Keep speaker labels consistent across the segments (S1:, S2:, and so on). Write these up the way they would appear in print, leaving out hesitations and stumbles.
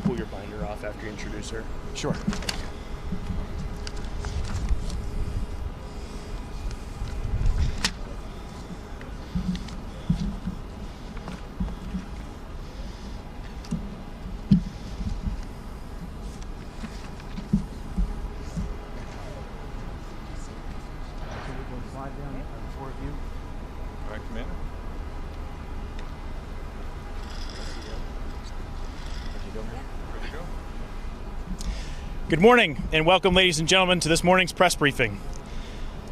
S1: pull your binder off after you introduce her?
S2: Sure.
S3: Good morning and welcome, ladies and gentlemen, to this morning's press briefing.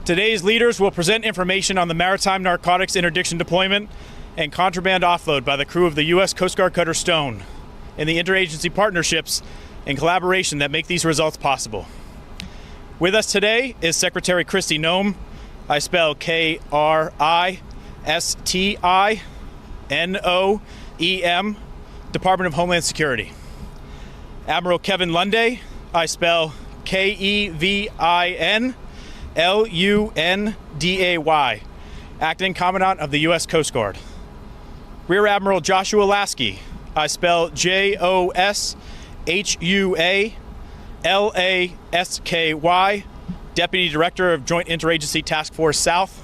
S3: Today's leaders will present information on the maritime narcotics interdiction deployment and contraband offload by the crew of the U.S. Coast Guard cutter Stone and the interagency partnerships and collaboration that make these results possible. With us today is Secretary Kristi Noem. I spell K-R-I-S-T-I-N-O-E-M, Department of Homeland Security. Admiral Kevin Lunday. I spell Kevinlunday, Acting Commandant of the U.S. Coast Guard. Rear Admiral Joshua Lasky. I spell Joshualasky, Deputy Director of Joint Interagency Task Force South.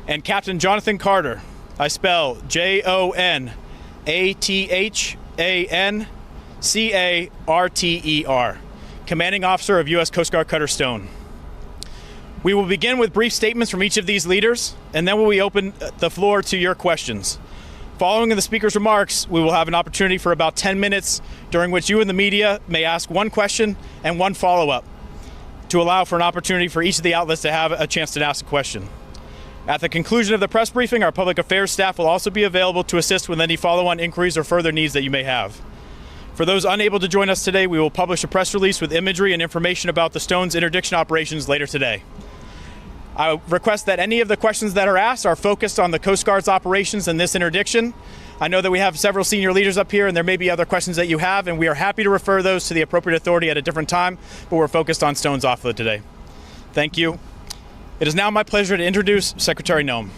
S3: And Captain Jonathan Carter. I spell Jonathancarter, Commanding Officer of U.S. Coast Guard cutter Stone. We will begin with brief statements from each of these leaders, and then we will open the floor to your questions. Following the speaker's remarks, we will have an opportunity for about 10 minutes, during which you and the media may ask one question and one follow-up, to allow for an opportunity for each of the outlets to have a chance to ask a question. At the conclusion of the press briefing, our public affairs staff will also be available to assist with any follow-on inquiries or further needs that you may have. For those unable to join us today, we will publish a press release with imagery and information about the Stone's interdiction operations later today. I request that any of the questions that are asked are focused on the Coast Guard's operations in this interdiction. I know that we have several senior leaders up here, and there may be other questions that you have, and we are happy to refer those to the appropriate authority at a different time, but we're focused on Stone's offload today. Thank you. It is now my pleasure to introduce Secretary Noem.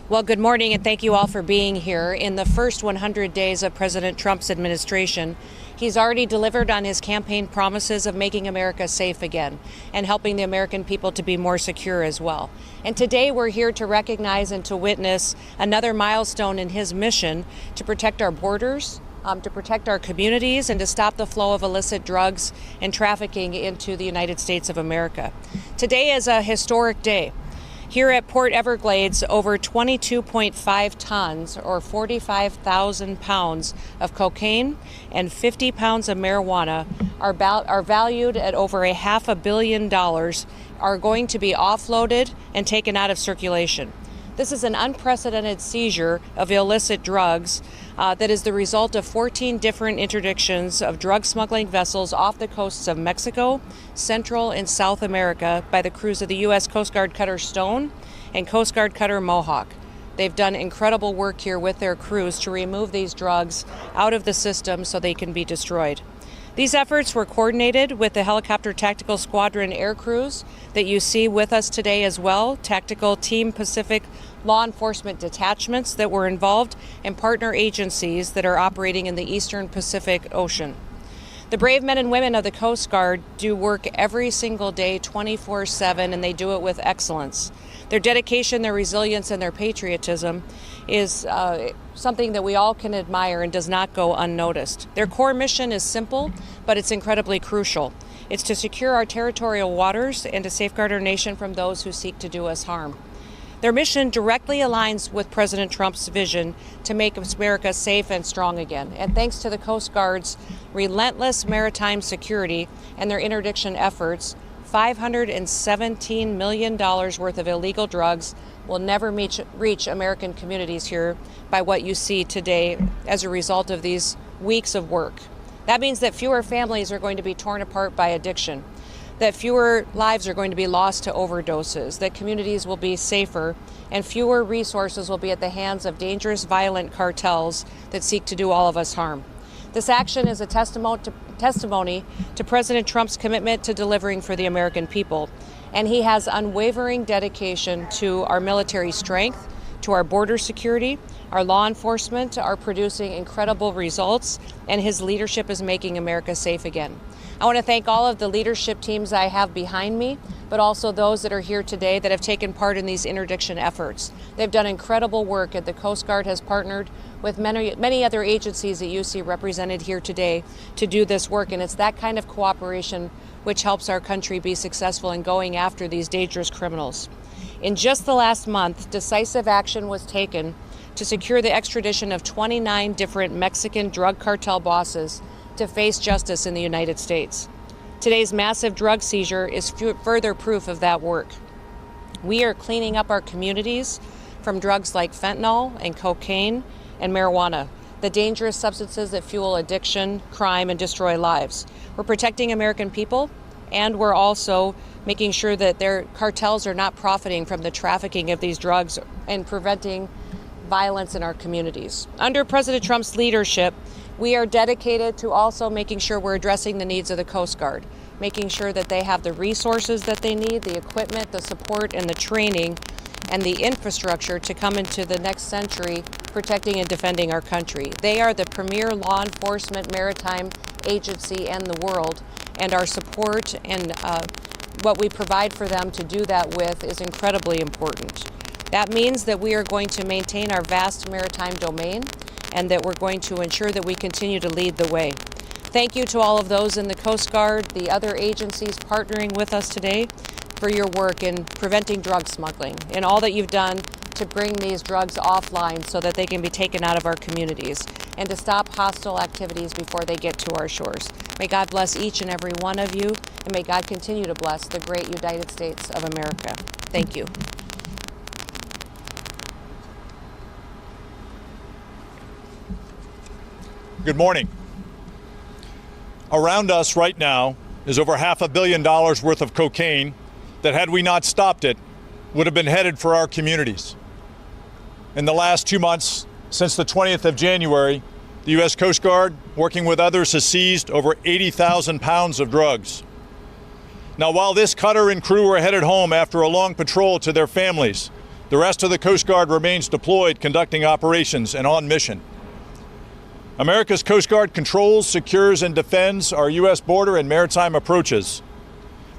S4: Well, good morning, and thank you all for being here. In the first 100 days of President Trump's administration, he's already delivered on his campaign promises of making America safe again and helping the American people to be more secure as well. And today we're here to recognize and to witness another milestone in his mission to protect our borders, to protect our communities, and to stop the flow of illicit drugs and trafficking into the United States of America. Today is a historic day. Here at Port Everglades, over 22.5 tons or 45,000 pounds of cocaine and 50 pounds of marijuana are valued at over $500 million are going to be offloaded and taken out of circulation. This is an unprecedented seizure of illicit drugs that is the result of 14 different interdictions of drug smuggling vessels off the coasts of Mexico, Central and South America by the crews of the U.S. Coast Guard cutter Stone and Coast Guard cutter Mohawk. They've done incredible work here with their crews to remove these drugs out of the system so they can be destroyed. These efforts were coordinated with the Helicopter Tactical Squadron air crews that you see with us today as well, Tactical Team Pacific law enforcement detachments that were involved, and partner agencies that are operating in the Eastern Pacific Ocean. The brave men and women of the Coast Guard do work every single day, 24/7, and they do it with excellence. Their dedication, their resilience, and their patriotism is something that we all can admire and does not go unnoticed. Their core mission is simple, but it's incredibly crucial. It's to secure our territorial waters and to safeguard our nation from those who seek to do us harm. Their mission directly aligns with President Trump's vision to make America safe and strong again. And thanks to the Coast Guard's relentless maritime security and their interdiction efforts, $517 million worth of illegal drugs will never reach American communities here by what you see today as a result of these weeks of work. That means that fewer families are going to be torn apart by addiction, that fewer lives are going to be lost to overdoses, that communities will be safer, and fewer resources will be at the hands of dangerous, violent cartels that seek to do all of us harm. This action is a testimony to President Trump's commitment to delivering for the American people, and he has unwavering dedication to our military strength, to our border security. Our law enforcement are producing incredible results, and his leadership is making America safe again. I want to thank all of the leadership teams I have behind me, but also those that are here today that have taken part in these interdiction efforts. They've done incredible work, and the Coast Guard has partnered with many other agencies that you see represented here today to do this work, and it's that kind of cooperation which helps our country be successful in going after these dangerous criminals. In just the last month, decisive action was taken to secure the extradition of 29 different Mexican drug cartel bosses to face justice in the United States. Today's massive drug seizure is further proof of that work. We are cleaning up our communities from drugs like fentanyl and cocaine and marijuana, the dangerous substances that fuel addiction, crime, and destroy lives. We're protecting American people, and we're also making sure that their cartels are not profiting from the trafficking of these drugs and preventing violence in our communities. Under President Trump's leadership, we are dedicated to also making sure we're addressing the needs of the Coast Guard, making sure that they have the resources that they need, the equipment, the support, and the training, and the infrastructure to come into the next century protecting and defending our country. They are the premier law enforcement maritime agency in the world, and our support and what we provide for them to do that with is incredibly important. That means that we are going to maintain our vast maritime domain, and that we're going to ensure that we continue to lead the way. Thank you to all of those in the Coast Guard, the other agencies partnering with us today, for your work in preventing drug smuggling and all that you've done to bring these drugs offline so that they can be taken out of our communities and to stop hostile activities before they get to our shores. May God bless each and every one of you, and may God continue to bless the great United States of America. Thank you.
S2: Good morning. Around us right now is over $500 million worth of cocaine that, had we not stopped it, would have been headed for our communities. In the last 2 months, since the 20th of January, the U.S. Coast Guard, working with others, has seized over 80,000 pounds of drugs. Now, while this cutter and crew are headed home after a long patrol to their families, the rest of the Coast Guard remains deployed, conducting operations and on mission. America's Coast Guard controls, secures, and defends our U.S. border and maritime approaches.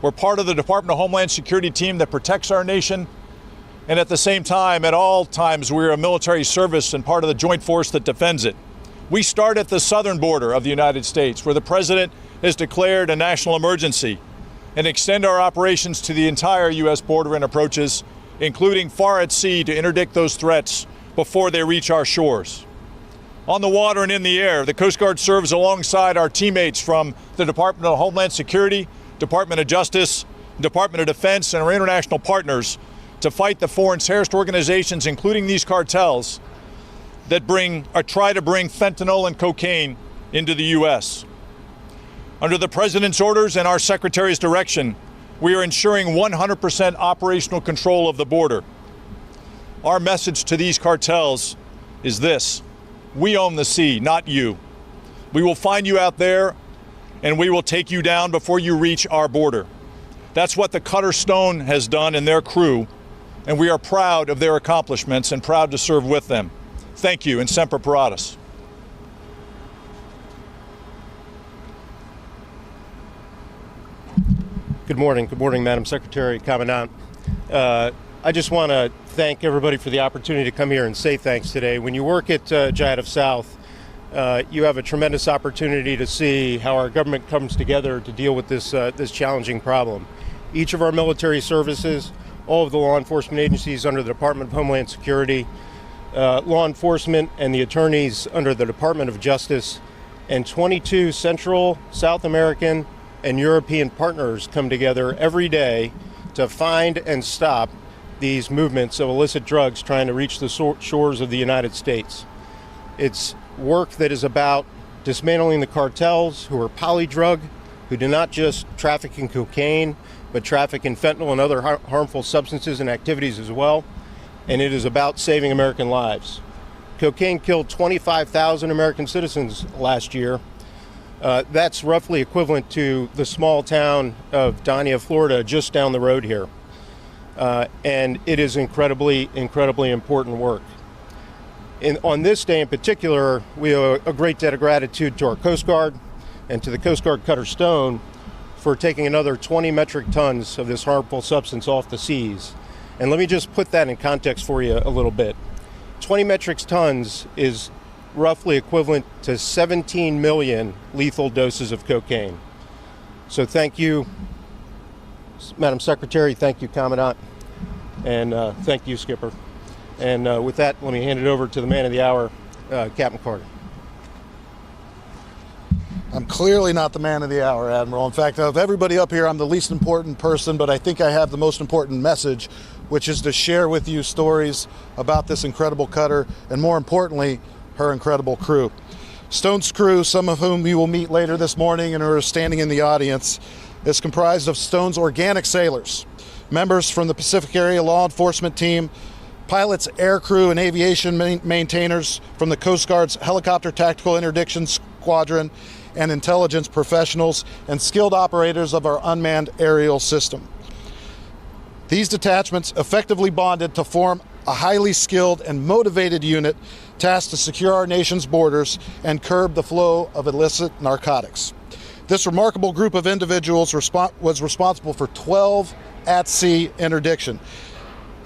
S2: We're part of the Department of Homeland Security team that protects our nation, and at the same time, at all times, we're a military service and part of the joint force that defends it. We start at the southern border of the United States, where the President has declared a national emergency, and extend our operations to the entire U.S. border and approaches, including far at sea, to interdict those threats before they reach our shores. On the water and in the air, the Coast Guard serves alongside our teammates from the Department of Homeland Security, Department of Justice, Department of Defense, and our international partners to fight the foreign terrorist organizations, including these cartels, that try to bring fentanyl and cocaine into the U.S. Under the President's orders and our Secretary's direction, we are ensuring 100% operational control of the border. Our message to these cartels is this: we own the sea, not you. We will find you out there, and we will take you down before you reach our border. That's what the cutter Stone has done and their crew, and we are proud of their accomplishments and proud to serve with them. Thank you, and Semper Paratus.
S5: Good morning, Madam Secretary, Commandant. I just want to thank everybody for the opportunity to come here and say thanks today. When you work at Jihad of South, you have a tremendous opportunity to see how our government comes together to deal with this challenging problem. Each of our military services, all of the law enforcement agencies under the Department of Homeland Security, law enforcement and the attorneys under the Department of Justice, and 22 Central, South American, and European partners come together every day to find and stop these movements of illicit drugs trying to reach the shores of the United States. It's work that is about dismantling the cartels who are polydrug, who do not just traffic in cocaine, but traffic in fentanyl and other harmful substances and activities as well. And it is about saving American lives. Cocaine killed 25,000 American citizens last year. That's roughly equivalent to the small town of Dania, Florida, just down the road here. and it is incredibly, incredibly important work. On this day in particular, we owe a great debt of gratitude to our Coast Guard and to the Coast Guard cutter Stone for taking another 20 metric tons of this harmful substance off the seas. And let me just put that in context for you a little bit. 20 metric tons is roughly equivalent to 17 million lethal doses of cocaine. So thank you, Madam Secretary, thank you, Commandant, and thank you, Skipper. And with that, let me hand it over to the man of the hour, Captain Carter.
S6: I'm clearly not the man of the hour, Admiral. In fact, of everybody up here, I'm the least important person, but I think I have the most important message, which is to share with you stories about this incredible cutter and, more importantly, her incredible crew. Stone's crew, some of whom you will meet later this morning and who are standing in the audience, is comprised of Stone's organic sailors, members from the Pacific Area Law Enforcement Team, pilots, air crew, and aviation maintainers from the Coast Guard's Helicopter Tactical Interdiction Squadron, and intelligence professionals and skilled operators of our unmanned aerial system. These detachments effectively bonded to form a highly skilled and motivated unit tasked to secure our nation's borders and curb the flow of illicit narcotics. This remarkable group of individuals was responsible for 12 at-sea interdiction,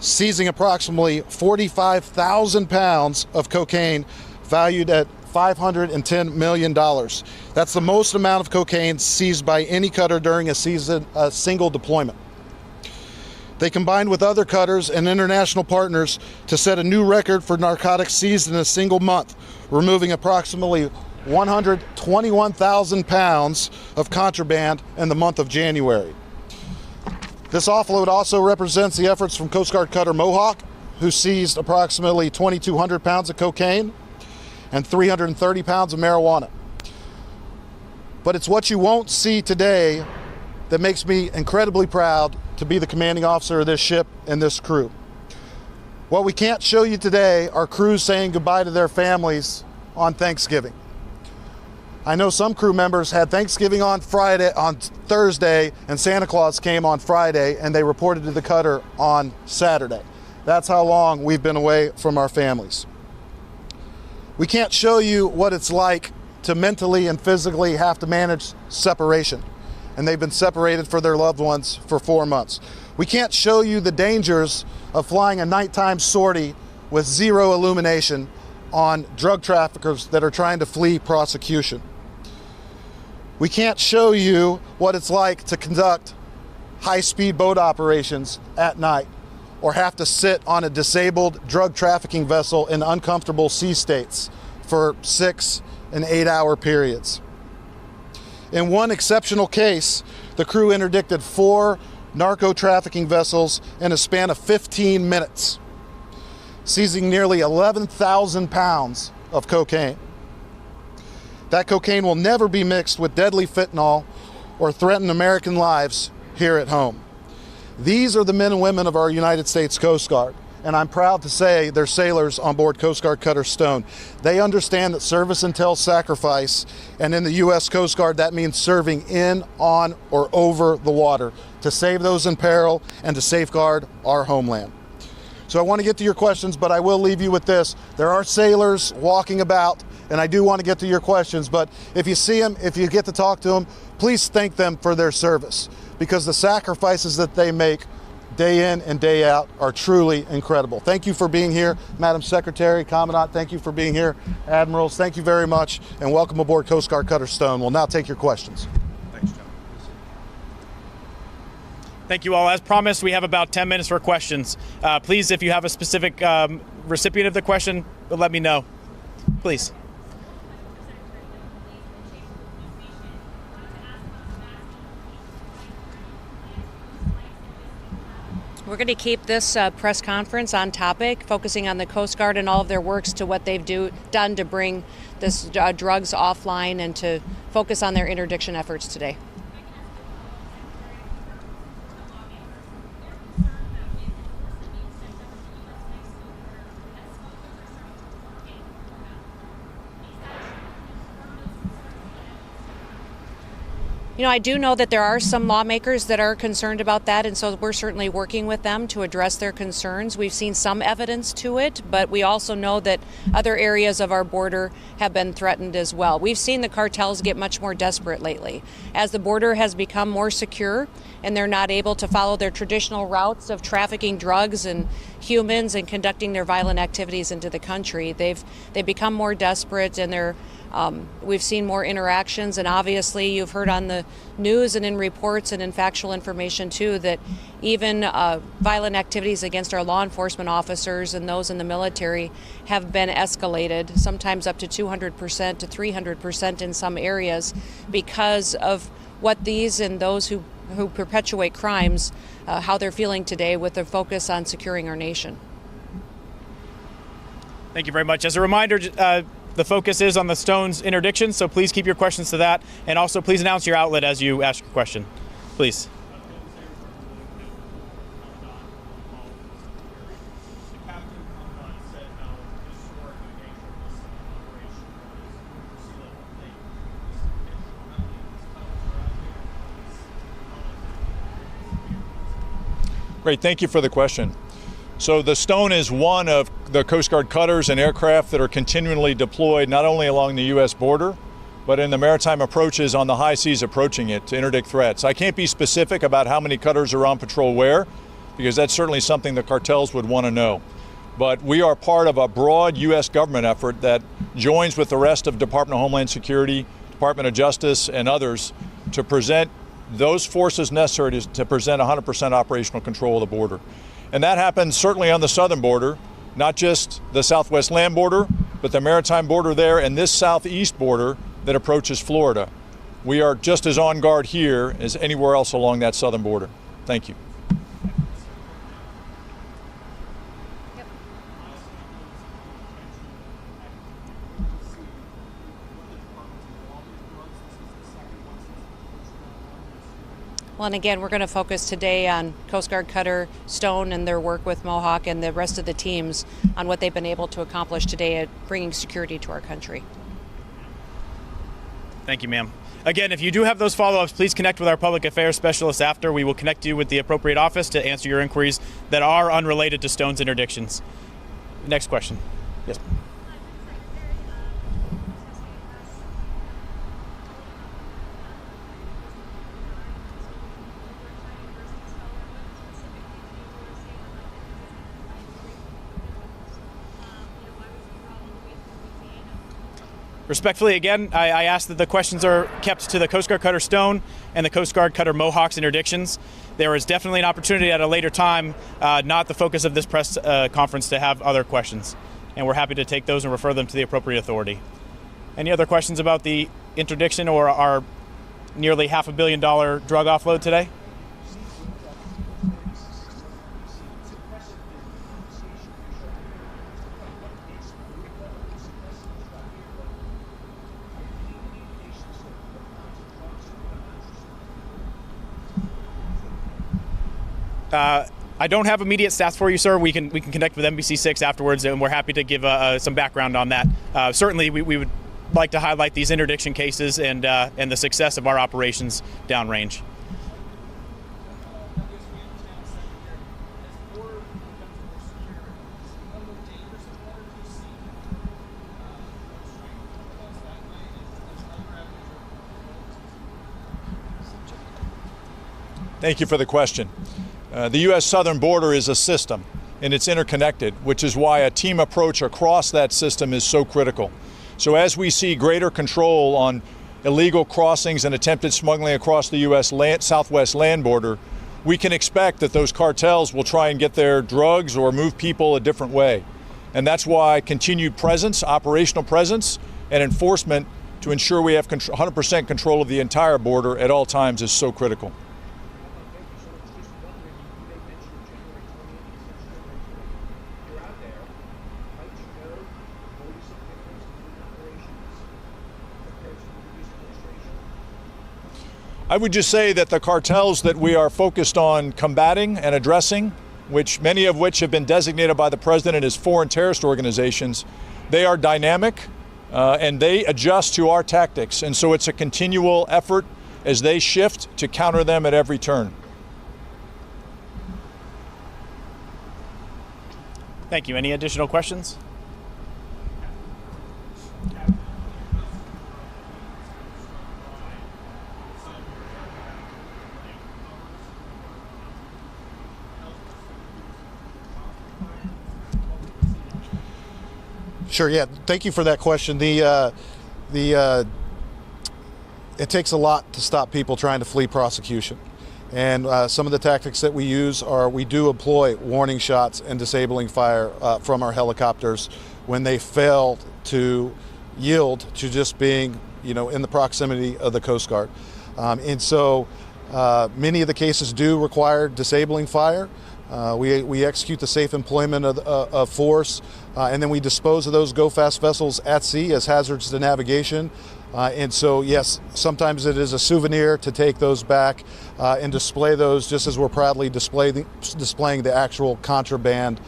S6: seizing approximately 45,000 pounds of cocaine valued at $510 million. That's the most amount of cocaine seized by any cutter during a single deployment. They combined with other cutters and international partners to set a new record for narcotics seized in a single month, removing approximately 121,000 pounds of contraband in the month of January. This offload also represents the efforts from Coast Guard cutter Mohawk, who seized approximately 2,200 pounds of cocaine and 330 pounds of marijuana. But it's what you won't see today that makes me incredibly proud to be the commanding officer of this ship and this crew. What we can't show you today are crews saying goodbye to their families on Thanksgiving. I know some crew members had Thanksgiving on Thursday, and Santa Claus came on Friday, and they reported to the cutter on Saturday. That's how long we've been away from our families. We can't show you what it's like to mentally and physically have to manage separation, and they've been separated from their loved ones for 4 months. We can't show you the dangers of flying a nighttime sortie with zero illumination on drug traffickers that are trying to flee prosecution. We can't show you what it's like to conduct high-speed boat operations at night, or have to sit on a disabled drug trafficking vessel in uncomfortable sea states for 6 and 8 hour periods. In one exceptional case, the crew interdicted 4 narco trafficking vessels in a span of 15 minutes, seizing nearly 11,000 pounds of cocaine. That cocaine will never be mixed with deadly fentanyl or threaten American lives here at home. These are the men and women of our United States Coast Guard, and I'm proud to say they're sailors on board Coast Guard cutter Stone. They understand that service entails sacrifice, and in the U.S. Coast Guard, that means serving in, on, or over the water to save those in peril and to safeguard our homeland. So I want to get to your questions, but I will leave you with this. There are sailors walking about, and I do want to get to your questions, but if you see them, if you get to talk to them, please thank them for their service, because the sacrifices that they make day in and day out are truly incredible. Thank you for being here, Madam Secretary, Commandant, thank you for being here. Admirals, thank you very much, and welcome aboard Coast Guard cutter Stone. We'll now take your questions.
S3: Thanks, John. Thank you all. As promised, we have about 10 minutes for questions. Please, if you have a specific recipient of the question, let me know. Please.
S4: We're going to keep this press conference on topic, focusing on the Coast Guard and all of their works to what they've done to bring this drugs offline and to focus on their interdiction efforts today. You know, I do know that there are some lawmakers that are concerned about that, and so we're certainly working with them to address their concerns. We've seen some evidence to it, but we also know that other areas of our border have been threatened as well. We've seen the cartels get much more desperate lately. As the border has become more secure and they're not able to follow their traditional routes of trafficking drugs and humans and conducting their violent activities into the country, they've become more desperate, and we've seen more interactions, and obviously you've heard on the news and in reports and in factual information too that even violent activities against our law enforcement officers and those in the military have been escalated, sometimes up to 200% to 300% in some areas, because of what these and those who perpetuate crimes, how they're feeling today with their focus on securing our nation.
S3: Thank you very much. As a reminder, the focus is on the Stone's interdiction, so please keep your questions to that. And also please announce your outlet as you ask your question. Please.
S2: Great, thank you for the question. So the Stone is one of the Coast Guard cutters and aircraft that are continually deployed not only along the U.S. border, but in the maritime approaches on the high seas approaching it to interdict threats. I can't be specific about how many cutters are on patrol where, because that's certainly something the cartels would want to know. But we are part of a broad U.S. government effort that joins with the rest of Department of Homeland Security, Department of Justice, and others to present those forces necessary to present 100% operational control of the border. And that happens certainly on the southern border, not just the southwest land border, but the maritime border there and this southeast border that approaches Florida. We are just as on guard here as anywhere else along that southern border. Thank you.
S4: Well, and again, we're going to focus today on Coast Guard Cutter Stone and their work with Mohawk and the rest of the teams on what they've been able to accomplish today at bringing security to our country.
S3: Thank you, ma'am. Again, if you do have those follow-ups, please connect with our public affairs specialists after. We will connect you with the appropriate office to answer your inquiries that are unrelated to Stone's interdictions. Next question. Yes. Respectfully, again, I ask that the questions are kept to the Coast Guard Cutter Stone and the Coast Guard Cutter Mohawk's interdictions. There is definitely an opportunity at a later time, not the focus of this press conference, to have other questions. And we're happy to take those and refer them to the appropriate authority. Any other questions about the interdiction or our nearly $500 million drug offload today? I don't have immediate stats for you, sir. We can connect with NBC6 afterwards, and we're happy to give some background on that. Certainly, we would like to highlight these interdiction cases and the success of our operations downrange.
S2: Thank you for the question. The U.S. southern border is a system, and it's interconnected, which is why a team approach across that system is so critical. So as we see greater control on illegal crossings and attempted smuggling across the U.S. southwest land border, we can expect that those cartels will try and get their drugs or move people a different way. And that's why continued presence, operational presence, and enforcement to ensure we have 100% control of the entire border at all times is so critical. I would just say that the cartels that we are focused on combating and addressing, which many of which have been designated by the president as foreign terrorist organizations, they are dynamic and they adjust to our tactics. And so it's a continual effort as they shift to counter them at every turn.
S3: Thank you. Any additional questions?
S6: Sure. Yeah. Thank you for that question. It takes a lot to stop people trying to flee prosecution, and some of the tactics that we use are we do employ warning shots and disabling fire from our helicopters when they fail to yield to just being, in the proximity of the Coast Guard, and so many of the cases do require disabling fire. We execute the safe employment of force, and then we dispose of those go-fast vessels at sea as hazards to navigation. And so, yes, sometimes it is a souvenir to take those back and display those just as we're proudly displaying the actual contraband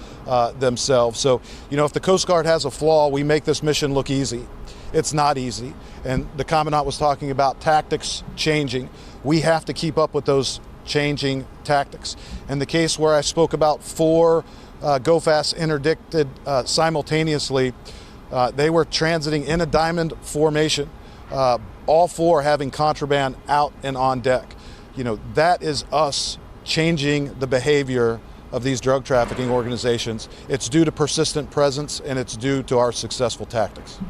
S6: themselves. So, if the Coast Guard has a flaw, we make this mission look easy. It's not easy. And the Commandant was talking about tactics changing. We have to keep up with those changing tactics. In the case where I spoke about 4 go-fast interdicted simultaneously, they were transiting in a diamond formation, all 4 having contraband out and on deck. That is us changing the behavior of these drug trafficking organizations. It's due to persistent presence, and it's due to our successful tactics.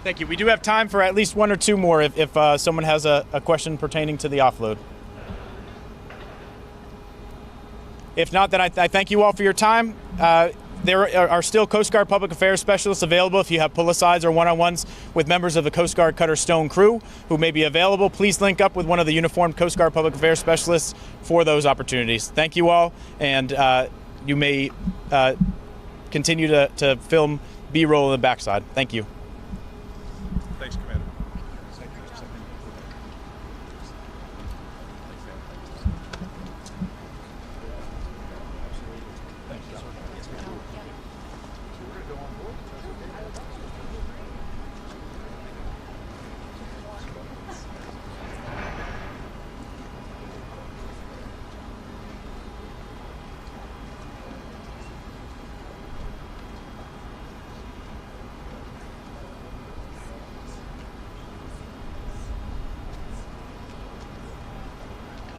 S3: Thank you. We do have time for at least 1 or 2 more if someone has a question pertaining to the offload. If not, then I thank you all for your time. There are still Coast Guard Public Affairs specialists available if you have pull-asides or one-on-ones with members of the Coast Guard Cutter Stone crew who may be available. Please link up with one of the uniformed Coast Guard Public Affairs specialists for those opportunities. Thank you all, and you may continue to film B-roll in the backside. Thank you.
S2: Thanks, Commander.